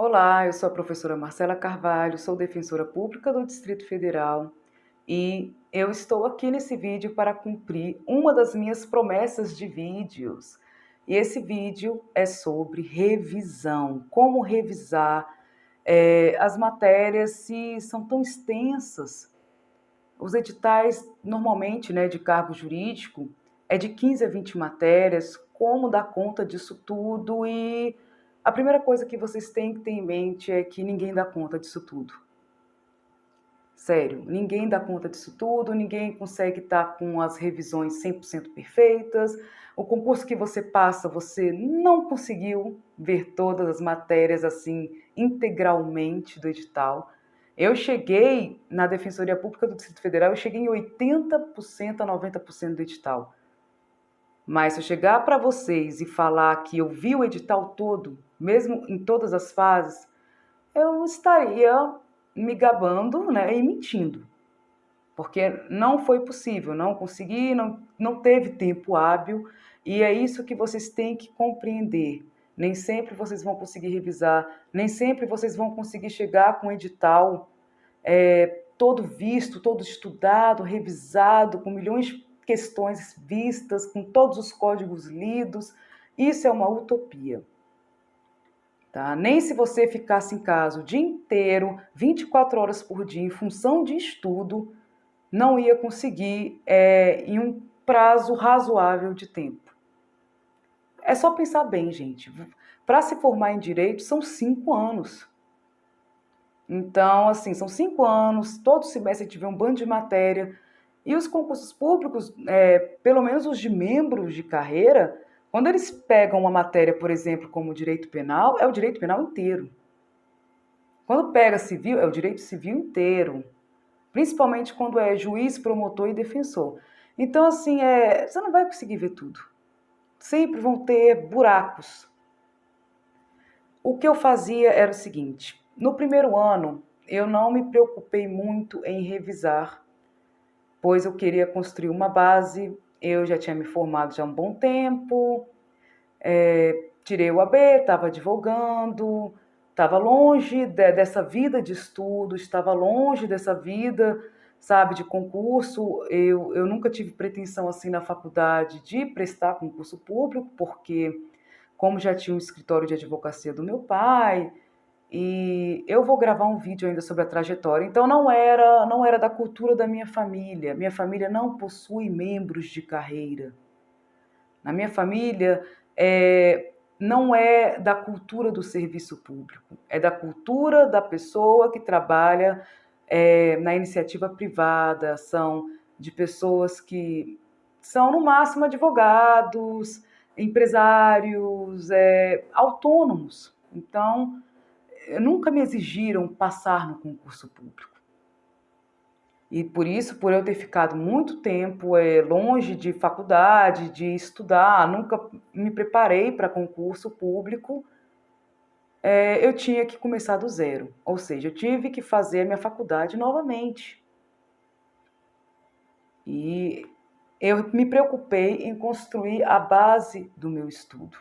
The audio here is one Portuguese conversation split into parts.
Olá, eu sou a professora Marcela Carvalho, sou defensora pública do Distrito Federal e eu estou aqui nesse vídeo para cumprir uma das minhas promessas de vídeos. E esse vídeo é sobre revisão, como revisar as matérias se são tão extensas. Os editais, normalmente, né, de cargo jurídico, é de 15 a 20 matérias, como dar conta disso tudo e a primeira coisa que vocês têm que ter em mente é que ninguém dá conta disso tudo. Sério, ninguém dá conta disso tudo, ninguém consegue estar com as revisões 100% perfeitas. O concurso que você passa, você não conseguiu ver todas as matérias assim integralmente do edital. Eu cheguei na Defensoria Pública do Distrito Federal, eu cheguei em 80% a 90% do edital. Mas se eu chegar para vocês e falar que eu vi o edital todo, mesmo em todas as fases, eu estaria me gabando, né, e mentindo. Porque não foi possível, não consegui, não teve tempo hábil, e é isso que vocês têm que compreender. Nem sempre vocês vão conseguir revisar, nem sempre vocês vão conseguir chegar com o edital todo visto, todo estudado, revisado, com milhões de questões vistas, com todos os códigos lidos. Isso é uma utopia. Tá? Nem se você ficasse em casa o dia inteiro, 24 horas por dia, em função de estudo, não ia conseguir em um prazo razoável de tempo. É só pensar bem, gente. Para se formar em direito são 5 anos. Então, assim, são 5 anos, todo semestre a gente vê um bando de matéria. E os concursos públicos, pelo menos os de membros de carreira, quando eles pegam uma matéria, por exemplo, como direito penal, é o direito penal inteiro. Quando pega civil, é o direito civil inteiro. Principalmente quando é juiz, promotor e defensor. Então, assim, você não vai conseguir ver tudo. Sempre vão ter buracos. O que eu fazia era o seguinte: no primeiro ano, eu não me preocupei muito em revisar, pois eu queria construir uma base. Eu já tinha me formado já há um bom tempo, tirei o AB, estava advogando, estava longe dessa vida de estudo, estava longe dessa vida, sabe, de concurso. Eu nunca tive pretensão assim na faculdade de prestar concurso público, porque como já tinha um escritório de advocacia do meu pai, e eu vou gravar um vídeo ainda sobre a trajetória. Então não era da cultura da minha família. Minha família não possui membros de carreira. Na minha família, não é da cultura do serviço público, é da cultura da pessoa que trabalha na iniciativa privada, são de pessoas que são, no máximo, advogados, empresários, autônomos. Então, nunca me exigiram passar no concurso público. E por isso, por eu ter ficado muito tempo longe de faculdade, de estudar, nunca me preparei para concurso público, eu tinha que começar do zero. Ou seja, eu tive que fazer a minha faculdade novamente. E eu me preocupei em construir a base do meu estudo.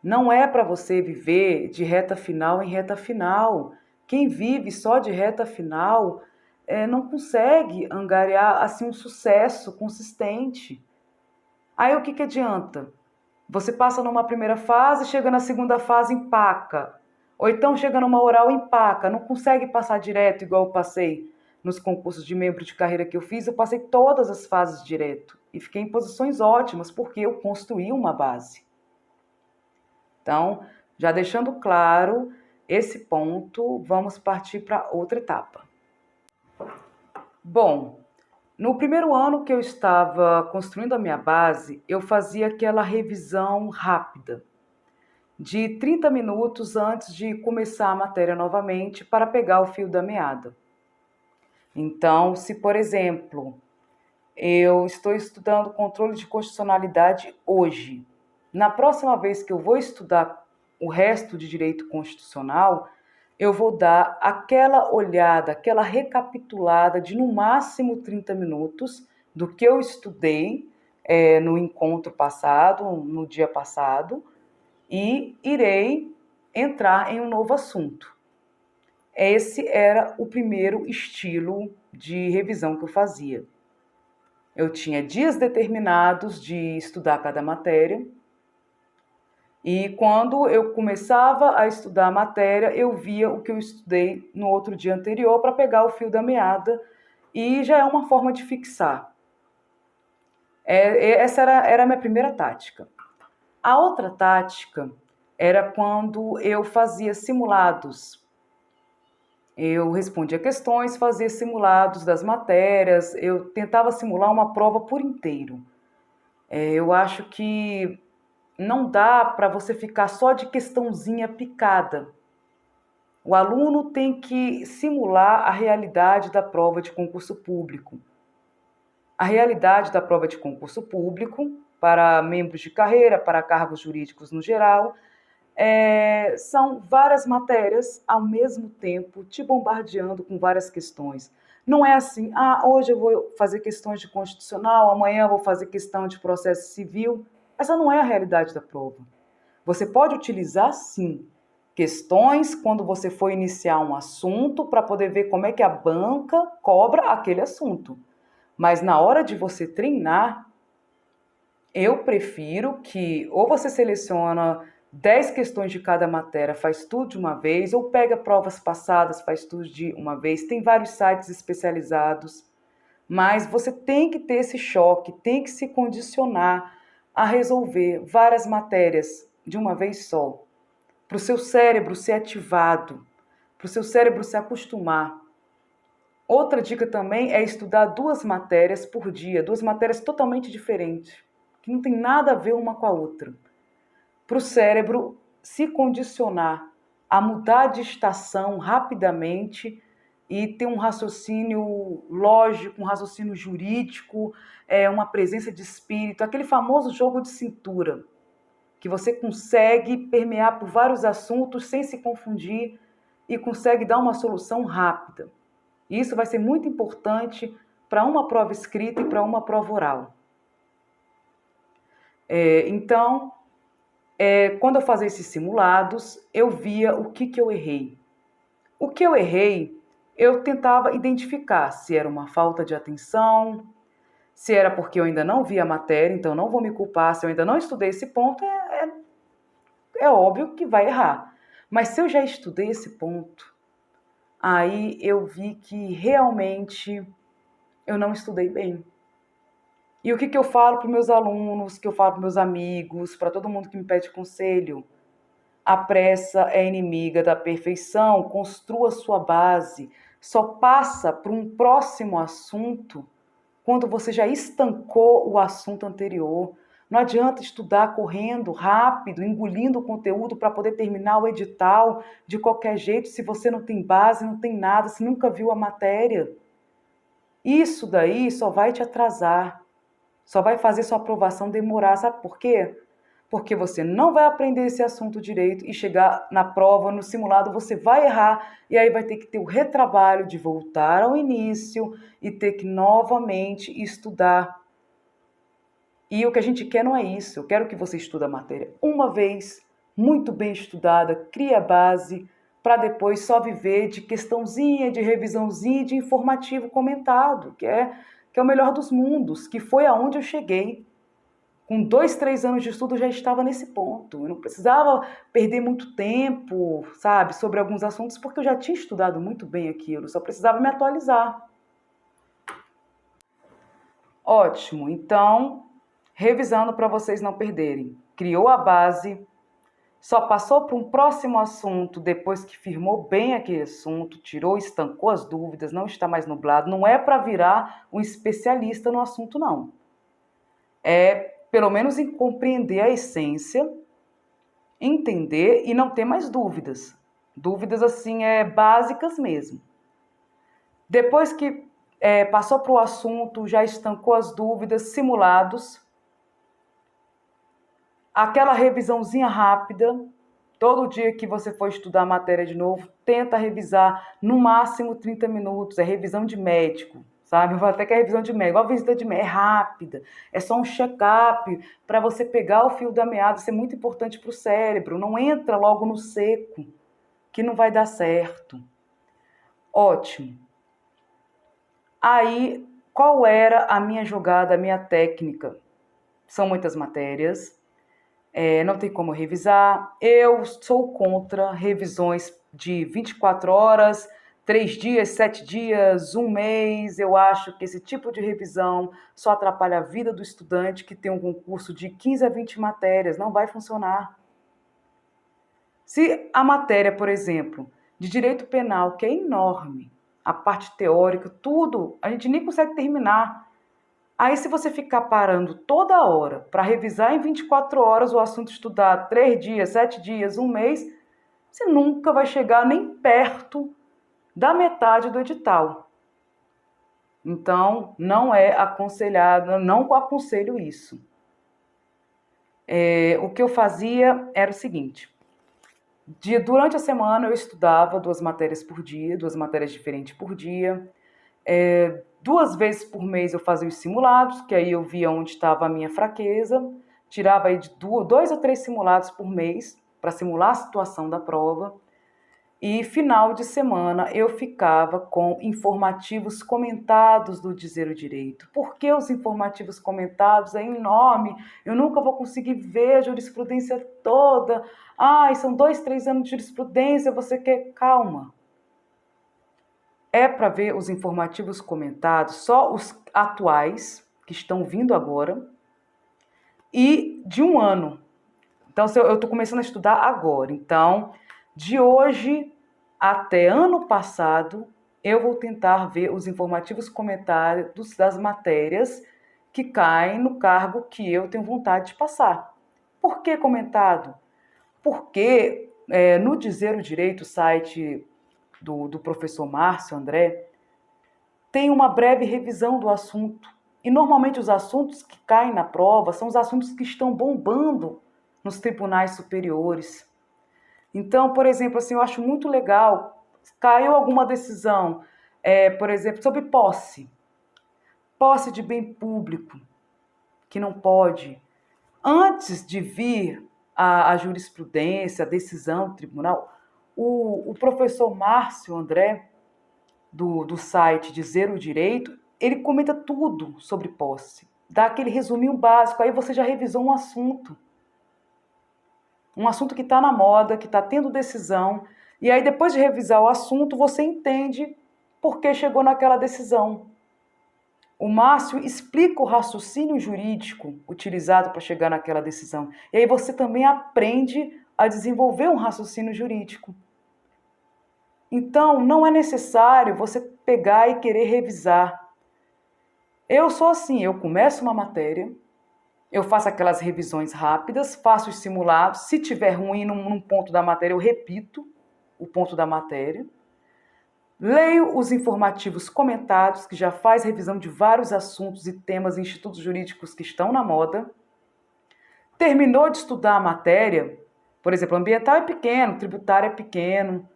Não é para você viver de reta final em reta final. Quem vive só de reta final não consegue angariar assim um sucesso consistente. Aí o que adianta? Você passa numa primeira fase, chega na segunda fase, empaca. Ou então chega numa oral, empaca. Não consegue passar direto igual eu passei nos concursos de membro de carreira que eu fiz. Eu passei todas as fases direto e fiquei em posições ótimas porque eu construí uma base. Então, já deixando claro esse ponto, vamos partir para outra etapa. Bom, no primeiro ano que eu estava construindo a minha base, eu fazia aquela revisão rápida, de 30 minutos antes de começar a matéria novamente, para pegar o fio da meada. Então, se, por exemplo, eu estou estudando controle de constitucionalidade hoje, na próxima vez que eu vou estudar o resto de direito constitucional, eu vou dar aquela olhada, aquela recapitulada de no máximo 30 minutos do que eu estudei no encontro passado, no dia passado, e irei entrar em um novo assunto. Esse era o primeiro estilo de revisão que eu fazia. Eu tinha dias determinados de estudar cada matéria, e quando eu começava a estudar a matéria, eu via o que eu estudei no outro dia anterior para pegar o fio da meada, e já é uma forma de fixar. Essa era a minha primeira tática. A outra tática era quando eu fazia simulados. Eu respondia questões, fazia simulados das matérias, eu tentava simular uma prova por inteiro. Eu acho que não dá para você ficar só de questãozinha picada. O aluno tem que simular a realidade da prova de concurso público. A realidade da prova de concurso público, para membros de carreira, para cargos jurídicos no geral, são várias matérias ao mesmo tempo te bombardeando com várias questões. Não é assim, hoje eu vou fazer questões de constitucional, amanhã eu vou fazer questão de processo civil. Essa não é a realidade da prova. Você pode utilizar, sim, questões quando você for iniciar um assunto para poder ver como é que a banca cobra aquele assunto. Mas na hora de você treinar, eu prefiro que ou você seleciona 10 questões de cada matéria, faz tudo de uma vez, ou pega provas passadas, faz tudo de uma vez. Tem vários sites especializados, mas você tem que ter esse choque, tem que se condicionar a resolver várias matérias de uma vez só, para o seu cérebro ser ativado, para o seu cérebro se acostumar. Outra dica também é estudar 2 matérias por dia, 2 matérias totalmente diferentes, que não tem nada a ver uma com a outra, para o cérebro se condicionar a mudar de estação rapidamente e ter um raciocínio lógico, um raciocínio jurídico, uma presença de espírito, aquele famoso jogo de cintura, que você consegue permear por vários assuntos sem se confundir e consegue dar uma solução rápida. Isso vai ser muito importante para uma prova escrita e para uma prova oral. Então, quando eu fazia esses simulados, eu via o que eu errei. O que eu errei, eu tentava identificar se era uma falta de atenção, se era porque eu ainda não vi a matéria, então não vou me culpar, se eu ainda não estudei esse ponto, é óbvio que vai errar. Mas se eu já estudei esse ponto, aí eu vi que realmente eu não estudei bem. E o que eu falo para os meus alunos, que eu falo para meus amigos, para todo mundo que me pede conselho? A pressa é inimiga da perfeição, construa sua base. Só passa para um próximo assunto quando você já estancou o assunto anterior. Não adianta estudar correndo rápido, engolindo o conteúdo para poder terminar o edital de qualquer jeito, se você não tem base, não tem nada, se nunca viu a matéria. Isso daí só vai te atrasar, só vai fazer sua aprovação demorar. Sabe por quê? Porque você não vai aprender esse assunto direito e chegar na prova, no simulado, você vai errar e aí vai ter que ter o retrabalho de voltar ao início e ter que novamente estudar. E o que a gente quer não é isso. Eu quero que você estude a matéria uma vez, muito bem estudada, crie a base, para depois só viver de questãozinha, de revisãozinha, de informativo comentado, que é o melhor dos mundos, que foi aonde eu cheguei. Com 2, 3 anos de estudo, eu já estava nesse ponto. Eu não precisava perder muito tempo, sabe, sobre alguns assuntos, porque eu já tinha estudado muito bem aquilo, só precisava me atualizar. Ótimo, então, revisando para vocês não perderem. Criou a base, só passou para um próximo assunto depois que firmou bem aquele assunto, tirou, estancou as dúvidas, não está mais nublado. Não é para virar um especialista no assunto, não. Pelo menos em compreender a essência, entender e não ter mais dúvidas. Dúvidas, assim, básicas mesmo. Depois que passou para o assunto, já estancou as dúvidas, simulados, aquela revisãozinha rápida, todo dia que você for estudar a matéria de novo, tenta revisar no máximo 30 minutos, é revisão de médico. sabe? Eu falo até que é revisão de médico, igual a visita de médico, é rápida, é só um check-up para você pegar o fio da meada, isso é muito importante para o cérebro, não entra logo no seco, que não vai dar certo. Ótimo. Aí, qual era a minha jogada, a minha técnica? São muitas matérias, não tem como revisar. Eu sou contra revisões de 24 horas, 3 dias, 7 dias, um mês. Eu acho que esse tipo de revisão só atrapalha a vida do estudante que tem um concurso de 15 a 20 matérias. Não vai funcionar. Se a matéria, por exemplo, de direito penal, que é enorme, a parte teórica, tudo, a gente nem consegue terminar. Aí, se você ficar parando toda hora para revisar em 24 horas o assunto estudado, 3 dias, 7 dias, um mês, você nunca vai chegar nem perto da metade do edital. Então, não é aconselhado, não aconselho isso. O que eu fazia era o seguinte: durante a semana eu estudava 2 matérias por dia, 2 matérias diferentes por dia. 2 vezes por mês eu fazia os simulados, que aí eu via onde estava a minha fraqueza, tirava aí de 2 ou 3 simulados por mês para simular a situação da prova. E final de semana eu ficava com informativos comentados do Dizer o Direito. Porque os informativos comentados é enorme, eu nunca vou conseguir ver a jurisprudência toda. São 2, 3 anos de jurisprudência, você quer... Calma. É para ver os informativos comentados, só os atuais, que estão vindo agora, e de um ano. Então, eu estou começando a estudar agora. Então, de hoje até ano passado, eu vou tentar ver os informativos comentados das matérias que caem no cargo que eu tenho vontade de passar. Por que comentado? Porque no Dizer o Direito, o site do professor Márcio André, tem uma breve revisão do assunto. E normalmente os assuntos que caem na prova são os assuntos que estão bombando nos tribunais superiores. Então, por exemplo, assim, eu acho muito legal, caiu alguma decisão, por exemplo, sobre posse de bem público, que não pode. Antes de vir a jurisprudência, a decisão do tribunal, o professor Márcio André, do site Dizer o Direito, ele comenta tudo sobre posse, dá aquele resuminho básico, aí você já revisou um assunto que está na moda, que está tendo decisão, e aí depois de revisar o assunto, você entende por que chegou naquela decisão. O Márcio explica o raciocínio jurídico utilizado para chegar naquela decisão, e aí você também aprende a desenvolver um raciocínio jurídico. Então, não é necessário você pegar e querer revisar. Eu sou assim, eu começo uma matéria, eu faço aquelas revisões rápidas, faço os simulados, se tiver ruim num ponto da matéria, eu repito o ponto da matéria, leio os informativos comentados, que já faz revisão de vários assuntos e temas e institutos jurídicos que estão na moda, terminou de estudar a matéria, por exemplo, ambiental é pequeno, tributário é pequeno,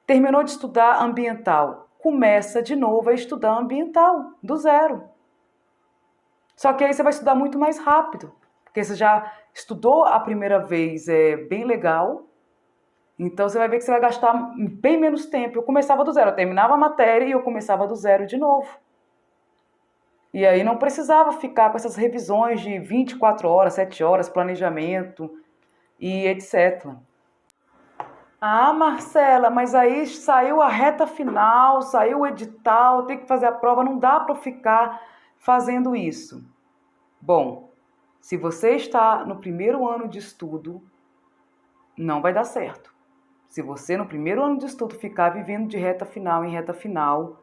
terminou de estudar ambiental, começa de novo a estudar ambiental, do zero. Só que aí você vai estudar muito mais rápido, porque você já estudou a primeira vez, é bem legal, então você vai ver que você vai gastar bem menos tempo. Eu começava do zero, eu terminava a matéria e eu começava do zero de novo. E aí não precisava ficar com essas revisões de 24 horas, 7 horas, planejamento e etc. Marcela, mas aí saiu a reta final, saiu o edital, tem que fazer a prova, não dá para ficar fazendo isso. Bom, se você está no primeiro ano de estudo, não vai dar certo. Se você no primeiro ano de estudo ficar vivendo de reta final em reta final,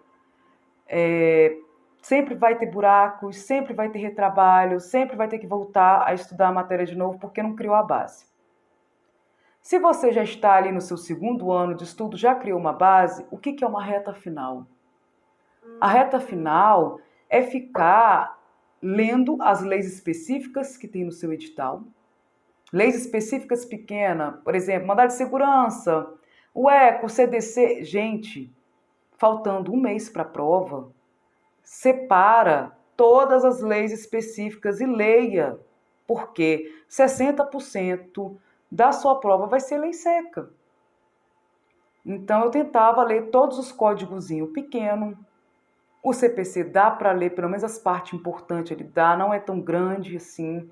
sempre vai ter buracos, sempre vai ter retrabalho, sempre vai ter que voltar a estudar a matéria de novo porque não criou a base. Se você já está ali no seu segundo ano de estudo, já criou uma base, o que é uma reta final? A reta final é ficar lendo as leis específicas que tem no seu edital. Leis específicas pequenas, por exemplo, mandado de segurança, o ECO, o CDC. Gente, faltando um mês para a prova, separa todas as leis específicas e leia, porque 60% da sua prova vai ser lei seca. Então eu tentava ler todos os códigozinhos pequenos. O CPC dá para ler, pelo menos as partes importantes ele dá, não é tão grande assim.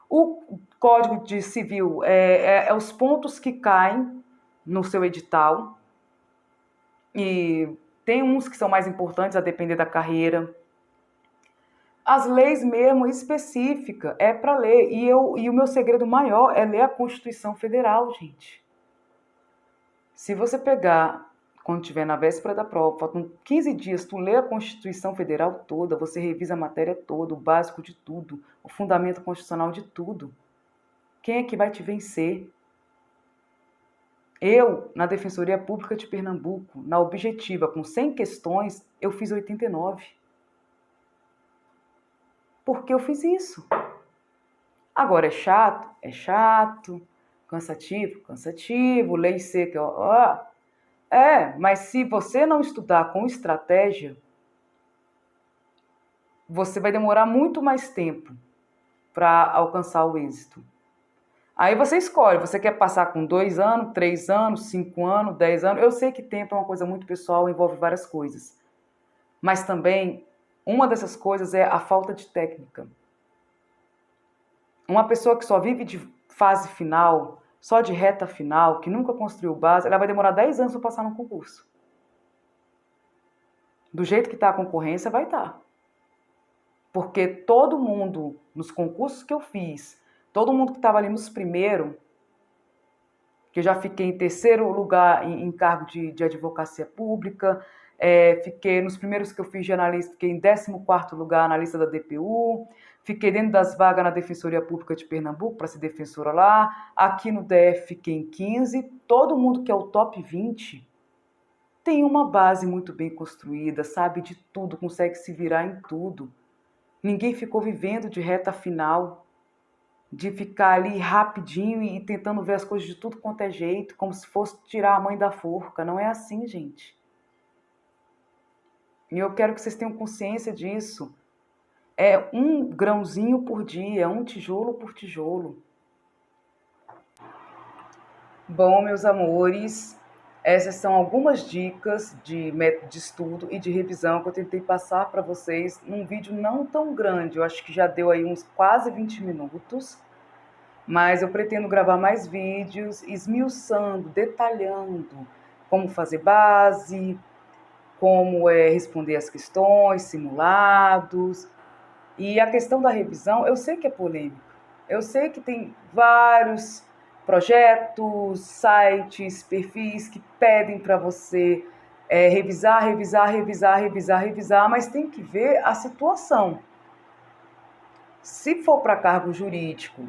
O Código de Civil é os pontos que caem no seu edital. E tem uns que são mais importantes a depender da carreira. As leis mesmo específicas é para ler. E o meu segredo maior é ler a Constituição Federal, gente. Se você pegar, quando estiver na véspera da prova, faltam 15 dias, tu lê a Constituição Federal toda, você revisa a matéria toda, o básico de tudo, o fundamento constitucional de tudo. Quem é que vai te vencer? Eu, na Defensoria Pública de Pernambuco, na objetiva, com 100 questões, eu fiz 89. Por que eu fiz isso? Agora, é chato? É chato. Cansativo? Cansativo. Lei seca, ó. Mas se você não estudar com estratégia, você vai demorar muito mais tempo para alcançar o êxito. Aí você escolhe, você quer passar com 2 anos, 3 anos, 5 anos, 10 anos. Eu sei que tempo é uma coisa muito pessoal, envolve várias coisas. Mas também, uma dessas coisas é a falta de técnica. Uma pessoa que só vive de fase final, só de reta final, que nunca construiu base, ela vai demorar 10 anos para passar no concurso. Do jeito que está a concorrência, vai estar. Porque todo mundo, nos concursos que eu fiz, todo mundo que estava ali nos primeiros, que eu já fiquei em terceiro lugar em cargo de advocacia pública, fiquei nos primeiros que eu fiz de analista, fiquei em 14º lugar na lista da DPU, fiquei dentro das vagas na Defensoria Pública de Pernambuco para ser defensora lá, aqui no DF fiquei em 15, todo mundo que é o top 20 tem uma base muito bem construída, sabe de tudo, consegue se virar em tudo. Ninguém ficou vivendo de reta final, de ficar ali rapidinho e tentando ver as coisas de tudo quanto é jeito, como se fosse tirar a mãe da forca. Não é assim, gente. E eu quero que vocês tenham consciência disso. É um grãozinho por dia, é um tijolo por tijolo. Bom, meus amores, essas são algumas dicas de método de estudo e de revisão que eu tentei passar para vocês num vídeo não tão grande. Eu acho que já deu aí uns quase 20 minutos. Mas eu pretendo gravar mais vídeos esmiuçando, detalhando como fazer base, como responder as questões, simulados. E a questão da revisão, eu sei que é polêmico. Eu sei que tem vários projetos, sites, perfis que pedem para você revisar, mas tem que ver a situação. Se for para cargo jurídico,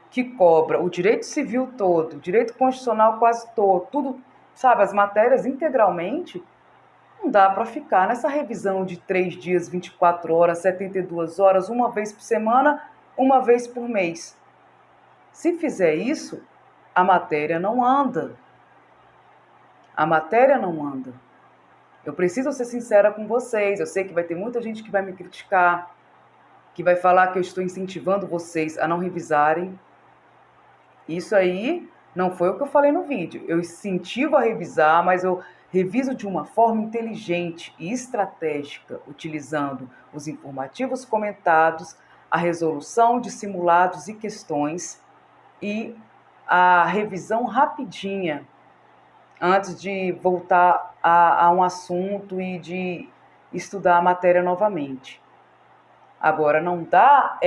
que cobra o direito civil todo, o direito constitucional quase todo, tudo, sabe, as matérias integralmente, não dá para ficar nessa revisão de 3 dias, 24 horas, 72 horas, uma vez por semana, uma vez por mês. Se fizer isso, a matéria não anda. A matéria não anda. Eu preciso ser sincera com vocês, eu sei que vai ter muita gente que vai me criticar, que vai falar que eu estou incentivando vocês a não revisarem. Isso aí não foi o que eu falei no vídeo. Eu incentivo a revisar, mas eu reviso de uma forma inteligente e estratégica, utilizando os informativos comentados, a resolução de simulados e questões e a revisão rapidinha antes de voltar a um assunto e de estudar a matéria novamente. Agora, não dá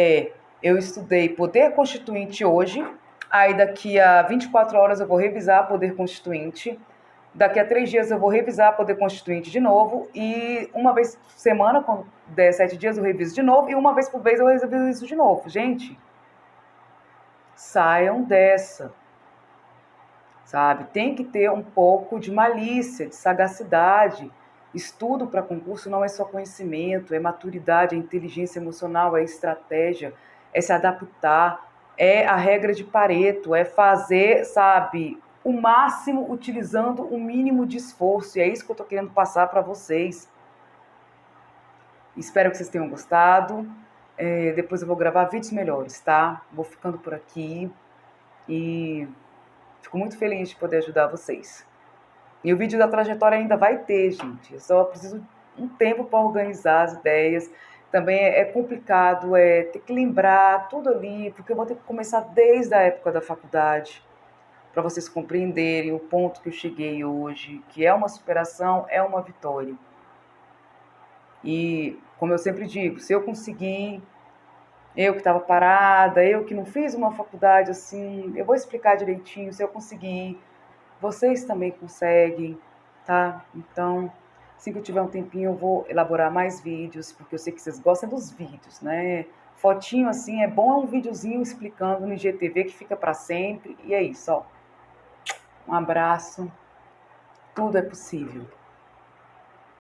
eu estudei Poder Constituinte hoje, aí daqui a 24 horas eu vou revisar Poder Constituinte, daqui a 3 dias eu vou revisar Poder Constituinte de novo, e uma vez por semana, quando der 7 dias, eu reviso de novo, e uma vez por vez eu reviso de novo. Gente, saiam dessa, sabe? Tem que ter um pouco de malícia, de sagacidade. Estudo para concurso não é só conhecimento, é maturidade, é inteligência emocional, é estratégia, é se adaptar, é a regra de Pareto, é fazer, sabe, o máximo utilizando o mínimo de esforço. E é isso que eu estou querendo passar para vocês. Espero que vocês tenham gostado. Depois eu vou gravar vídeos melhores, tá? Vou ficando por aqui e fico muito feliz de poder ajudar vocês. E o vídeo da trajetória ainda vai ter, gente. Eu só preciso um tempo para organizar as ideias. Também é complicado, ter que lembrar tudo ali, porque eu vou ter que começar desde a época da faculdade, para vocês compreenderem o ponto que eu cheguei hoje, que é uma superação, é uma vitória. E, como eu sempre digo, se eu conseguir, eu que estava parada, eu que não fiz uma faculdade assim, eu vou explicar direitinho, se eu conseguir, vocês também conseguem, tá? Então, assim que eu tiver um tempinho, eu vou elaborar mais vídeos, porque eu sei que vocês gostam dos vídeos, né? Fotinho assim é bom, é um videozinho explicando no IGTV que fica para sempre. E é isso, ó. Um abraço. Tudo é possível.